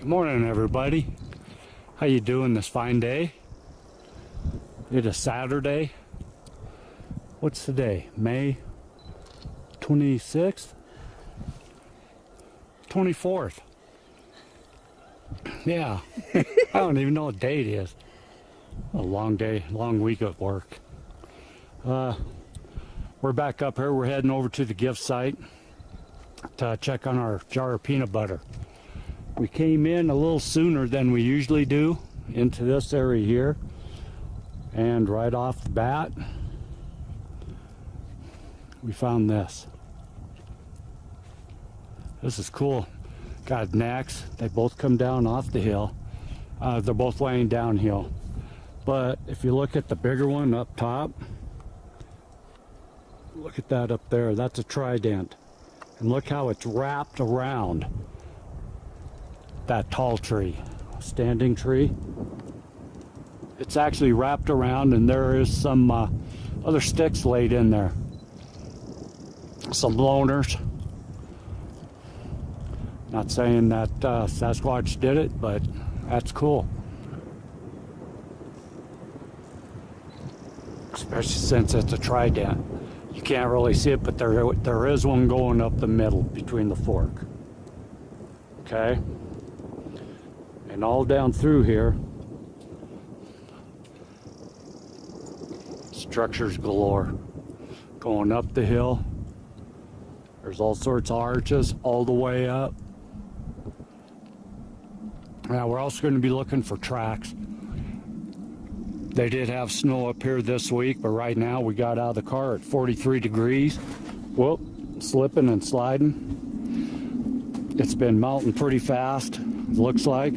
Good morning, everybody. How you doing this fine day? It is Saturday. What's today? May 26th? 24th. Yeah. I don't even know what date it is. A long day, long week at work. We're back up here. We're heading over to the gift site to check on our jar of peanut butter. We came in a little sooner than we usually do into this area here, and right off the bat we found this. This is cool. Got necks. They both come down off the hill. They're both laying downhill, but if you look at the bigger one up top, look at that up there, that's a trident, and look how it's wrapped around that tall tree, standing tree. It's actually wrapped around, and there is some other sticks laid in there, some loners. Not saying that Sasquatch did it, but that's cool, especially since it's a trident. You can't really see it, but there is one going up the middle between the fork. Okay? And all down through here, structures galore. Going up the hill, there's all sorts of arches all the way up. Now we're also going to be looking for tracks. They did have snow up here this week, but right now we got out of the car at 43 degrees. Whoop, slipping and sliding. It's been melting pretty fast, looks like.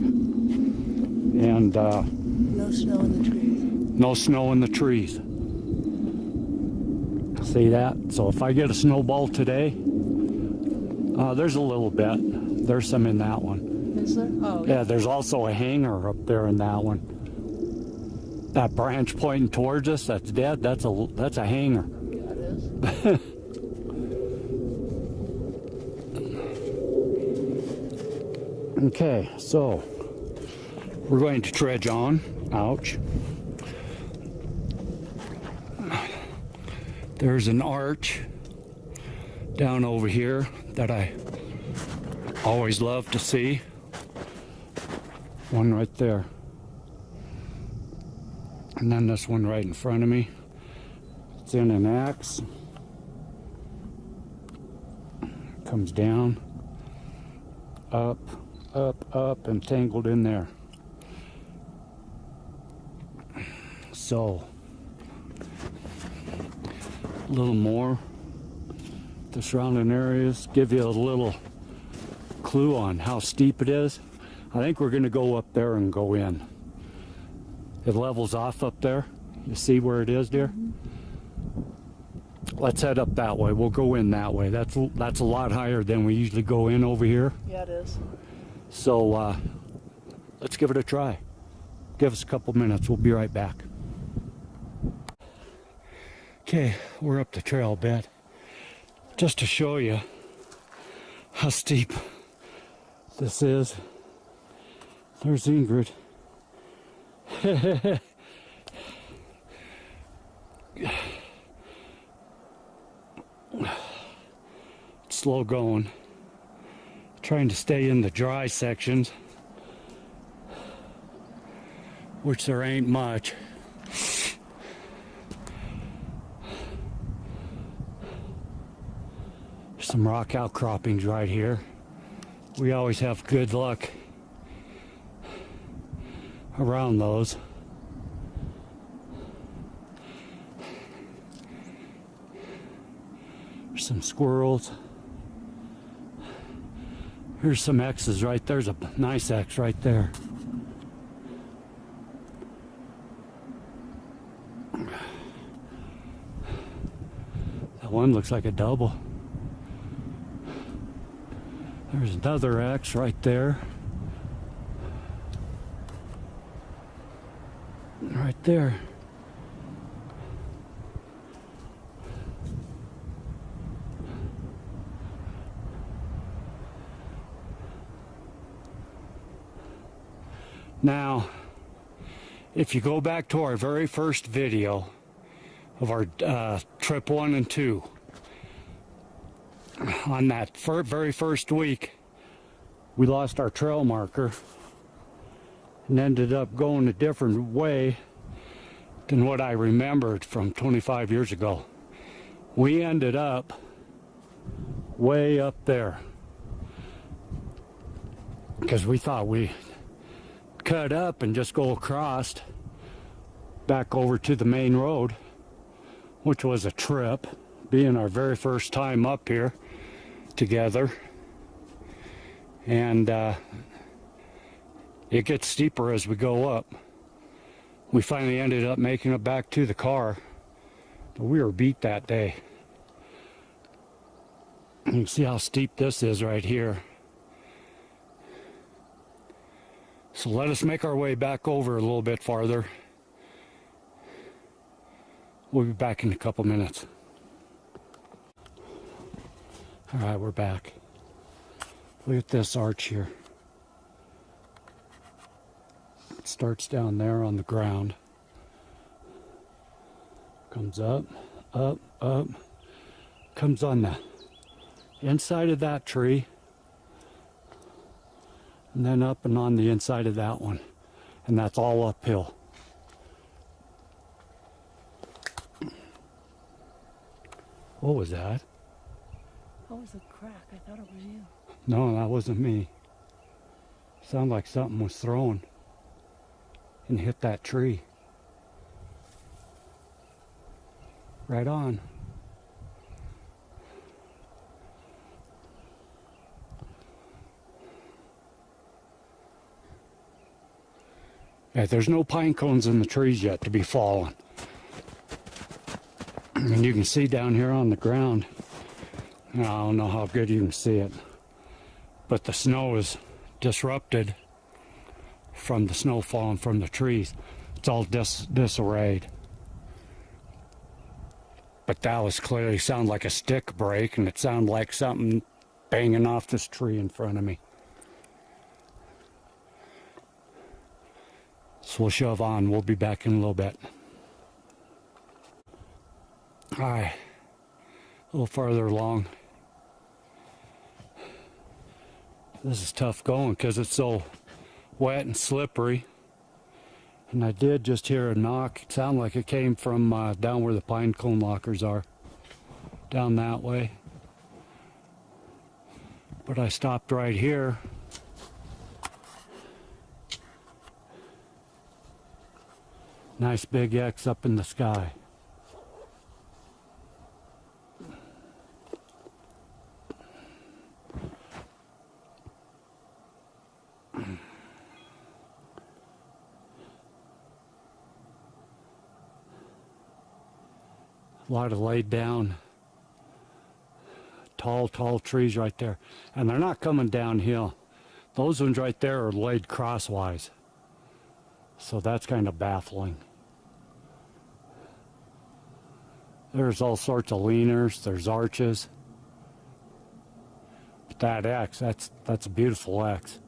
And no snow in the trees. No snow in the trees. See that? So if I get a snowball today, there's a little bit. There's some in that one. Is there? Oh, yeah. There's also a hanger up there in that one. That branch pointing towards us, that's dead. That's a hanger. Yeah, it is. Okay, so we're going to trudge on. Ouch. There's an arch down over here that I always love to see. One right there. And then this one right in front of me. It's in an X. Comes down, up, up, up, and tangled in there. So, a little more. The surrounding areas give you a little clue on how steep it is. I think we're going to go up there and go in. It levels off up there. You see where it is, dear? Let's head up that way. We'll go in that way. That's a lot higher than we usually go in over here. Yeah, it is. So let's give it a try. Give us a couple minutes. We'll be right back. Okay, we're up the trail a bit. Just to show you how steep this is. There's Ingrid. Slow going. Trying to stay in the dry sections, which there ain't much. Some rock outcroppings right here. We always have good luck around those. There's some squirrels. Here's some X's right there. There's a nice X right there. That one looks like a double. There's another X right there. Right there. Now, if you go back to our very first video of our trip 1 and 2, on that very first week, we lost our trail marker and ended up going a different way than what I remembered from 25 years ago. We ended up way up there because we thought we cut up and just go across back over to the main road, which was a trip, being our very first time up here together. And it gets steeper as we go up. We finally ended up making it back to the car, but we were beat that day. You can see how steep this is right here. So let us make our way back over a little bit farther. We'll be back in a couple minutes. All right, we're back. Look at this arch here. It starts down there on the ground. Comes up, up, up. Comes on the inside of that tree. And then up and on the inside of that one. And that's all uphill. What was that? That was a crack. I thought it was you. No, that wasn't me. Sounded like something was thrown and hit that tree. Right on. Yeah, there's no pine cones in the trees yet to be fallen. And you can see down here on the ground, I don't know how good you can see it, but the snow is disrupted from the snow falling from the trees. It's all disarrayed. But that was clearly sounded like a stick break, and it sounded like something banging off this tree in front of me. So we'll shove on. We'll be back in a little bit. All right, a little farther along. This is tough going because it's so wet and slippery. And I did just hear a knock. It sounded like it came from down where the pine cone lockers are. Down that way. But I stopped right here. Nice big X up in the sky. A lot of laid down, tall trees right there. And they're not coming downhill. Those ones right there are laid crosswise. So that's kind of baffling. There's all sorts of leaners, there's arches. But that X, that's a beautiful X.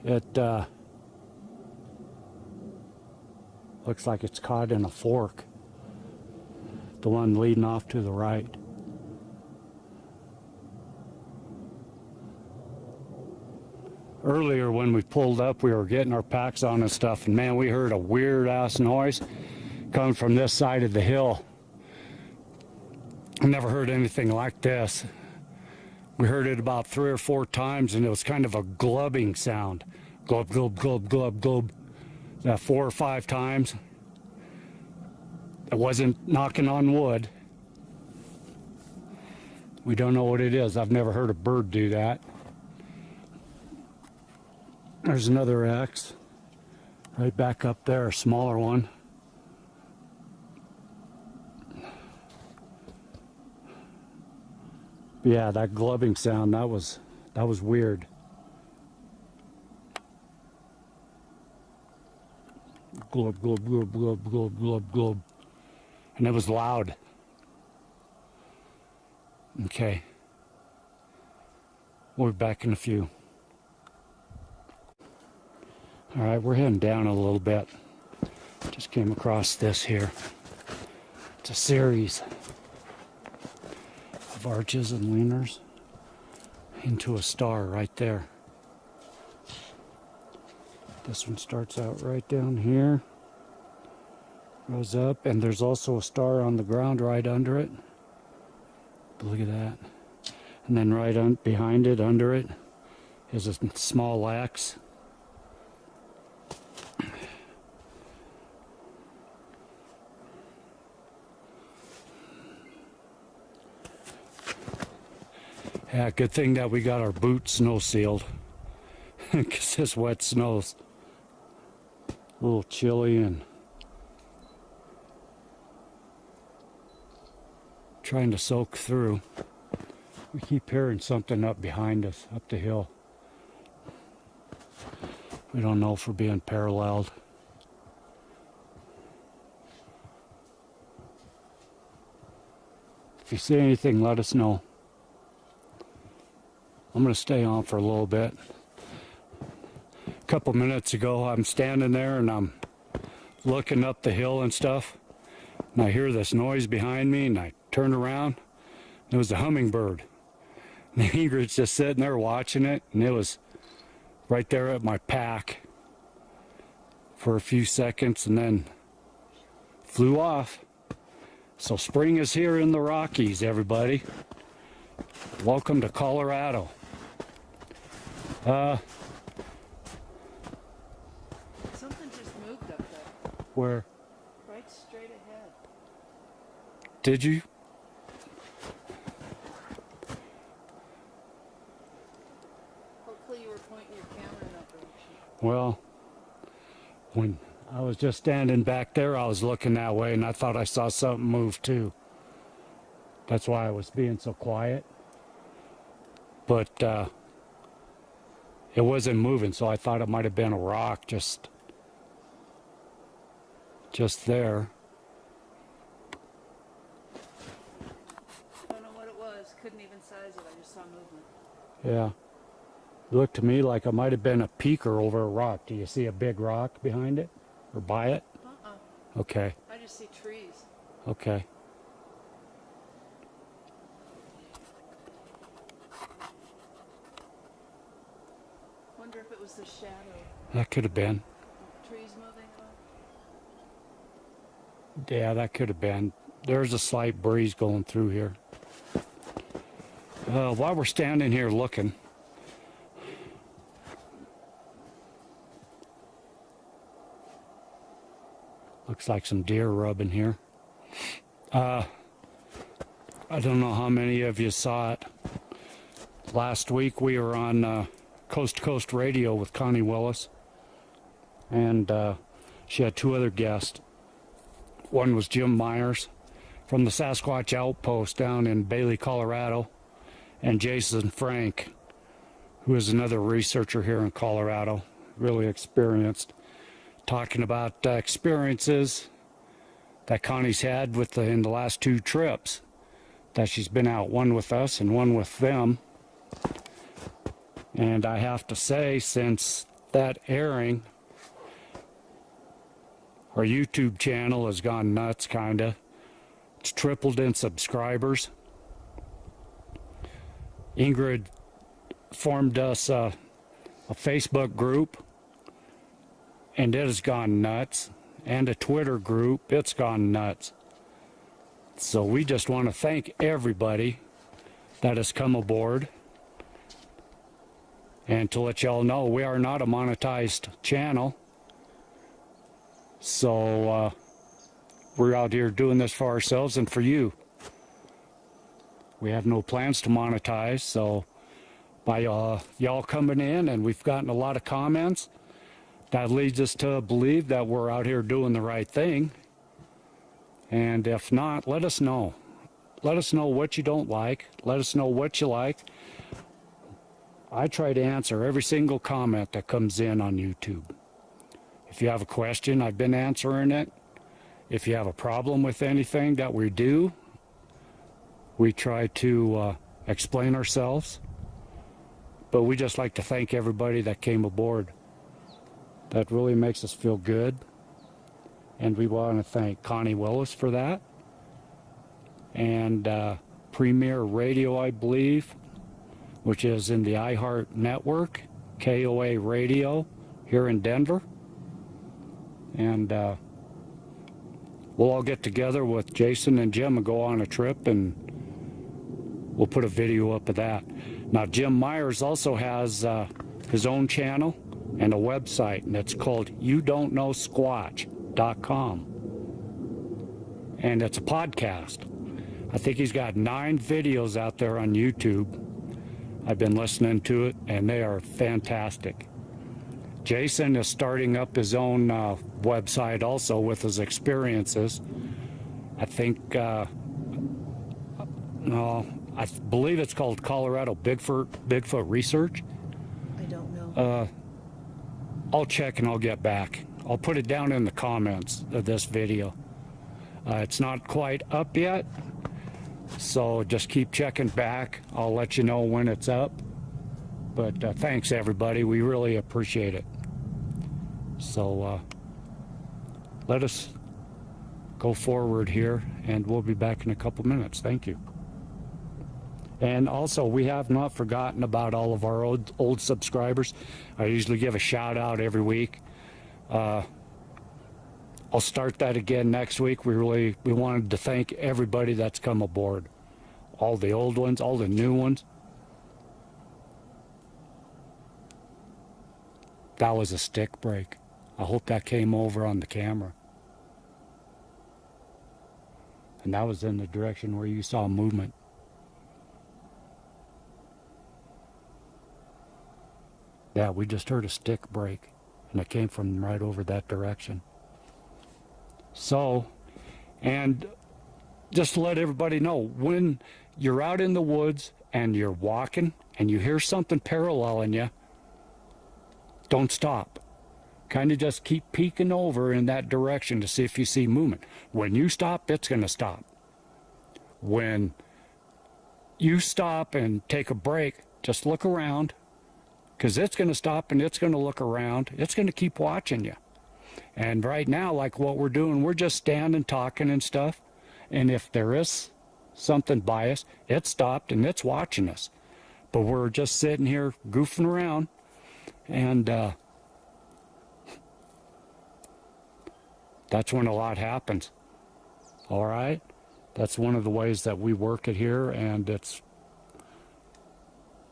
It looks like it's caught in a fork. The one leading off to the right. Earlier when we pulled up, we were getting our packs on and stuff, and man, we heard a weird ass noise coming from this side of the hill. I never heard anything like this. We heard it about 3 or 4 times, and it was kind of a glubbing sound. Glub, glub, glub, glub, glub. That 4 or 5 times. It wasn't knocking on wood. We don't know what it is. I've never heard a bird do that. There's another X right back up there, a smaller one. Yeah, that glubbing sound, that was weird. Glub, glub, glub, glub, glub, glub, glub. And it was loud. Okay. We'll be back in a few. All right, we're heading down a little bit. Just came across this here. It's a series of arches and leaners into a star right there. This one starts out right down here, goes up, and there's also a star on the ground right under it. But look at that. And then right behind it, under it, is a small X. Yeah, good thing that we got our boots snow sealed, because this wet snow's a little chilly and trying to soak through. We keep hearing something up behind us, up the hill. We don't know if we're being paralleled. If you see anything, let us know. I'm going to stay on for a little bit. A couple minutes ago, I'm standing there and I'm looking up the hill and stuff, and I hear this noise behind me, and I turn around, and it was a hummingbird. And Ingrid's just sitting there watching it, and it was right there at my pack for a few seconds and then flew off. So spring is here in the Rockies, everybody. Welcome to Colorado. Something just moved up there. Where? Right straight ahead. Did you? Hopefully you were pointing your camera in that direction. Well, when I was just standing back there, I was looking that way, and I thought I saw something move too. That's why I was being so quiet. But it wasn't moving, so I thought it might have been a rock just there. Don't know what it was. Couldn't even size it. I just saw movement. Yeah. It looked to me like it might have been a peaker over a rock. Do you see a big rock behind it? Or by it? Uh-uh. Okay. I just see trees. Okay. Wonder if it was the shadow. That could have been. Trees moving on. Yeah, that could have been. There's a slight breeze going through here. While we're standing here looking, looks like some deer rubbing here. I don't know how many of you saw it. Last week we were on Coast to Coast Radio with Connie Willis, and she had two other guests. One was Jim Myers from the Sasquatch Outpost down in Bailey, Colorado, and Jason Frank, who is another researcher here in Colorado, really experienced, talking about experiences that Connie's had in the last two trips that she's been out, one with us and one with them. And I have to say, since that airing, our YouTube channel has gone nuts, kinda. It's tripled in subscribers. Ingrid formed us a Facebook group, and it has gone nuts. And a Twitter group, it's gone nuts. So we just want to thank everybody that has come aboard. And to let y'all know, we are not a monetized channel. So we're out here doing this for ourselves and for you. We have no plans to monetize, so by y'all coming in, and we've gotten a lot of comments, that leads us to believe that we're out here doing the right thing. And if not, let us know. Let us know what you don't like. Let us know what you like. I try to answer every single comment that comes in on YouTube. If you have a question, I've been answering it. If you have a problem with anything that we do, we try to explain ourselves. But we just like to thank everybody that came aboard, That really makes us feel good. And we want to thank Connie Willis for that. And Premier Radio, I believe, which is in the iHeart Network, KOA Radio here in Denver. And we'll all get together with Jason and Jim and go on a trip, and we'll put a video up of that. Now, Jim Myers also has his own channel and a website, and it's called YouDon'tKnowSquatch.com. And it's a podcast. I think he's got 9 videos out there on YouTube. I've been listening to it, and they are fantastic. Jason is starting up his own website also with his experiences. I think, no, I believe it's called Colorado Bigfoot Research. I don't know. I'll check and I'll get back. I'll put it down in the comments of this video. It's not quite up yet, so just keep checking back. I'll let you know when it's up. But thanks, everybody. We really appreciate it. So let us go forward here, and we'll be back in a couple minutes. Thank you. And also, we have not forgotten about all of our old subscribers. I usually give a shout out every week. I'll start that again next week. We wanted to thank everybody that's come aboard. All the old ones, all the new ones. That was a stick break. I hope that came over on the camera. And that was in the direction where you saw movement. Yeah, we just heard a stick break, and it came from right over that direction. So, and just to let everybody know, when you're out in the woods and you're walking and you hear something paralleling you, don't stop. Kind of just keep peeking over in that direction to see if you see movement. When you stop, it's going to stop. When you stop and take a break, just look around, because it's going to stop and it's going to look around. It's going to keep watching you. And right now, like what we're doing, we're just standing, talking and stuff. And if there is something by us, it stopped and it's watching us. But we're just sitting here goofing around. And that's when a lot happens. All right? That's one of the ways that we work it here, and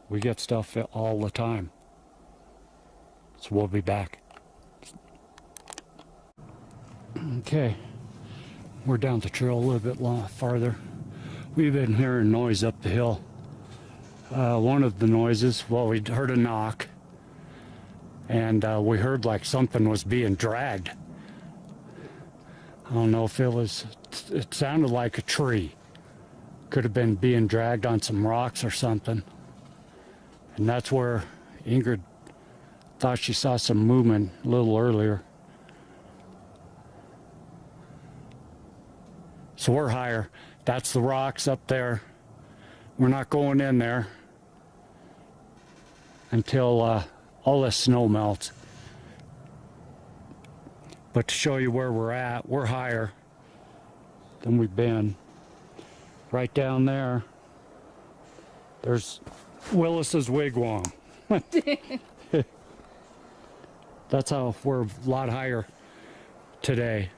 we get stuff all the time. So we'll be back. Okay, we're down the trail a little bit farther. We've been hearing noise up the hill. One of the noises, well, we heard a knock, and we heard like something was being dragged. I don't know if it sounded like a tree. Could have been being dragged on some rocks or something. And that's where Ingrid thought she saw some movement a little earlier. So we're higher. That's the rocks up there. We're not going in there until all this snow melts. But to show you where we're at, we're higher than we've been. Right down there, there's Willis's wigwam. That's how we're a lot higher today.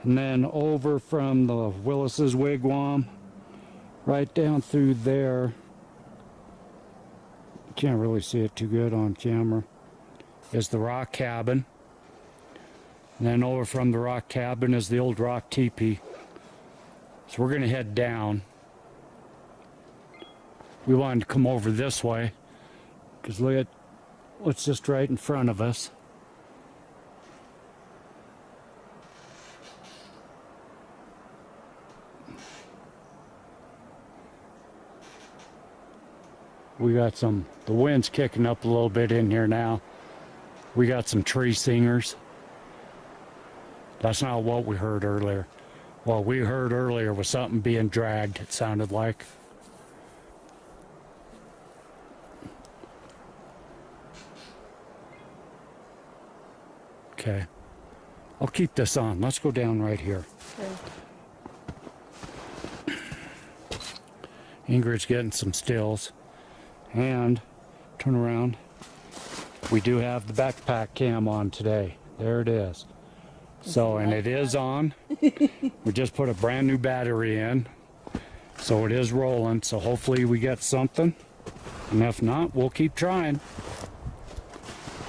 And then over from the Willis's wigwam, right down through there, you can't really see it too good on camera, is the rock cabin. And then over from the rock cabin is the old rock teepee. So we're going to head down. We wanted to come over this way because look at what's just right in front of us. We got the wind's kicking up a little bit in here now. We got some tree singers. That's not what we heard earlier. What we heard earlier was something being dragged, it sounded like. Okay. I'll keep this on. Let's go down right here. Okay. Ingrid's getting some stills. And turn around. We do have the backpack cam on today. There it is. So, and it is on. We just put a brand new battery in. So it is rolling. So hopefully we get something. And if not, we'll keep trying.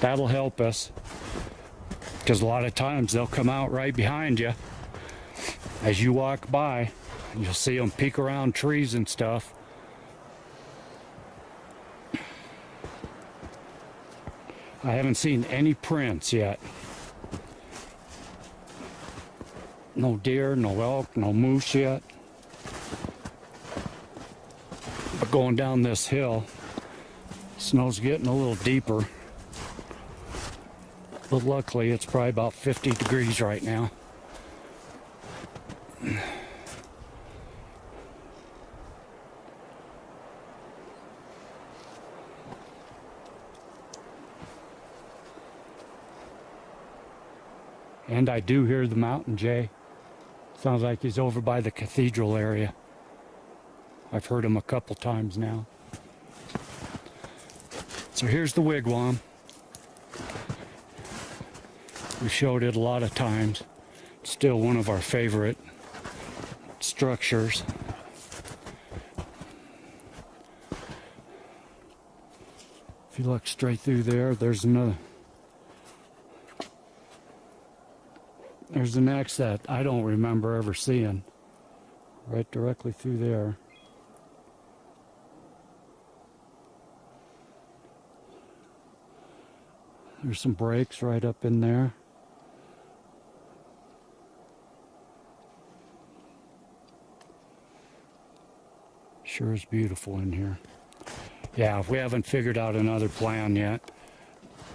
That'll help us. Because a lot of times they'll come out right behind you as you walk by. And you'll see them peek around trees and stuff. I haven't seen any prints yet. No deer, no elk, no moose yet. But going down this hill, snow's getting a little deeper. But luckily it's probably about 50 degrees right now. And I do hear the mountain jay. Sounds like he's over by the cathedral area. I've heard him a couple times now. So here's the wigwam. We showed it a lot of times. It's still one of our favorite structures. If you look straight through there, there's another. There's an X that I don't remember ever seeing. Right directly through there. There's some breaks right up in there. Sure is beautiful in here. Yeah, we haven't figured out another plan yet.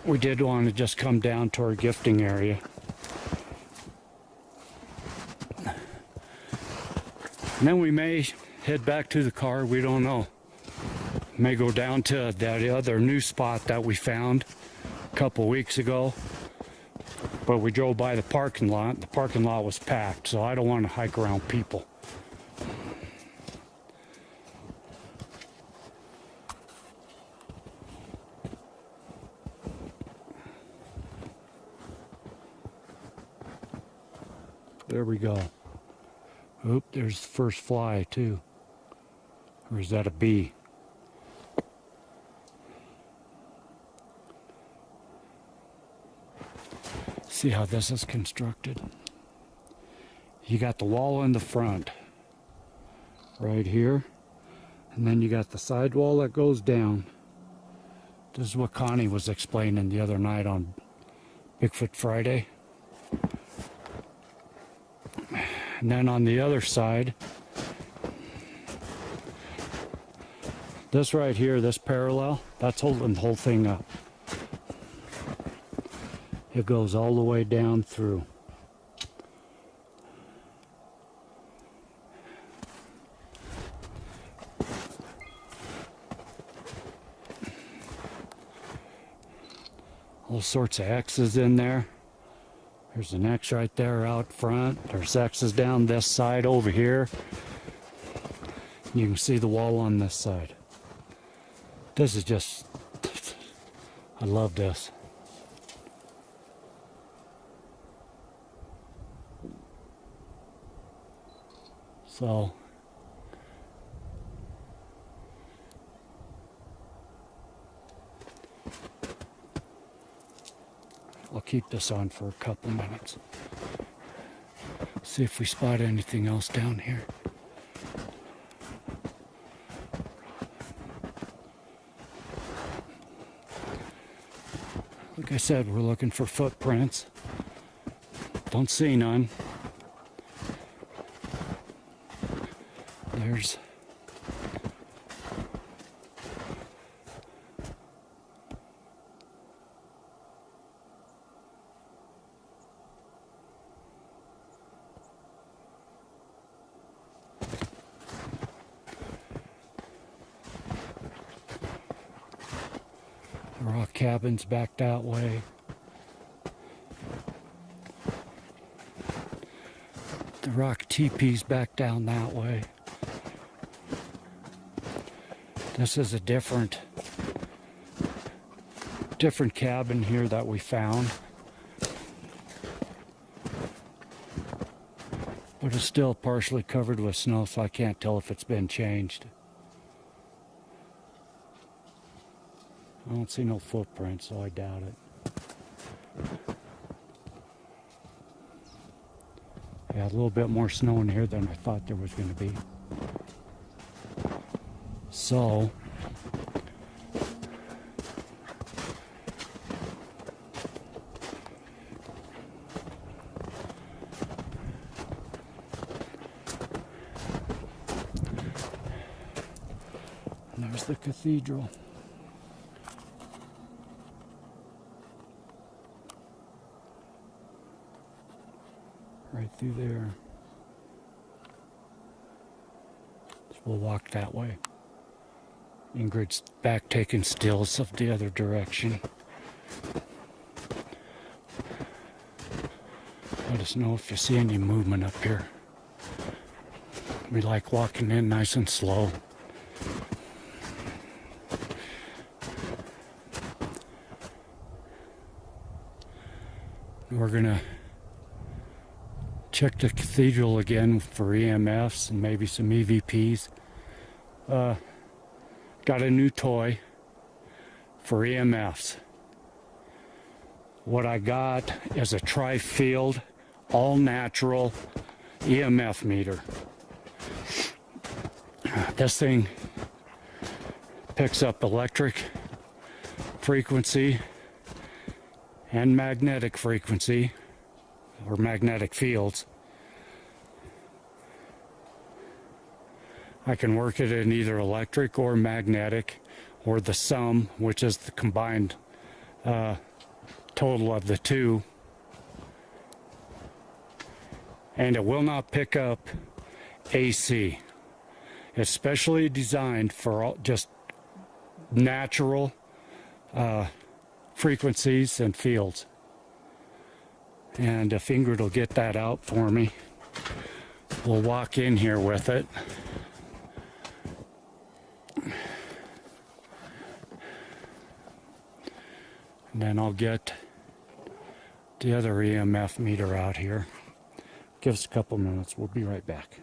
We did want to just come down to our gifting area. And then we may head back to the car, we don't know. May go down to that other new spot that we found a couple weeks ago. But we drove by the parking lot. The parking lot was packed, so I don't want to hike around people. There we go. Oop, there's the first fly too. Or is that a bee? See how this is constructed? You got the wall in the front, right here. And then you got the side wall that goes down. This is what Connie was explaining the other night on Bigfoot Friday. And then on the other side, this right here, this parallel, that's holding the whole thing up. It goes all the way down through. All sorts of X's in there. There's an X right there out front. There's X's down this side over here. You can see the wall on this side. This is just, I love this. So, I'll keep this on for a couple minutes. See if we spot anything else down here. Like I said, we're looking for footprints. Don't see none. There's rock cabins back that way. The rock teepee's back down that way. This is a different cabin here that we found. But it's still partially covered with snow, so I can't tell if it's been changed. I don't see no footprints, so I doubt it. Yeah, a little bit more snow in here than I thought there was going to be. So, and there's the cathedral. Right through there. So we'll walk that way. Ingrid's back taking stills of the other direction. Let us know if you see any movement up here. We like walking in nice and slow. We're gonna check the cathedral again for EMFs and maybe some EVPs. Got a new toy for EMFs. What I got is a tri-field, all-natural EMF meter. This thing picks up electric frequency and magnetic frequency, or magnetic fields. I can work it in either electric or magnetic, or the sum, which is the combined total of the two. And it will not pick up AC. It's specially designed for just natural frequencies and fields. And if Ingrid will get that out for me, we'll walk in here with it. And then I'll get the other EMF meter out here. Give us a couple minutes. We'll be right back.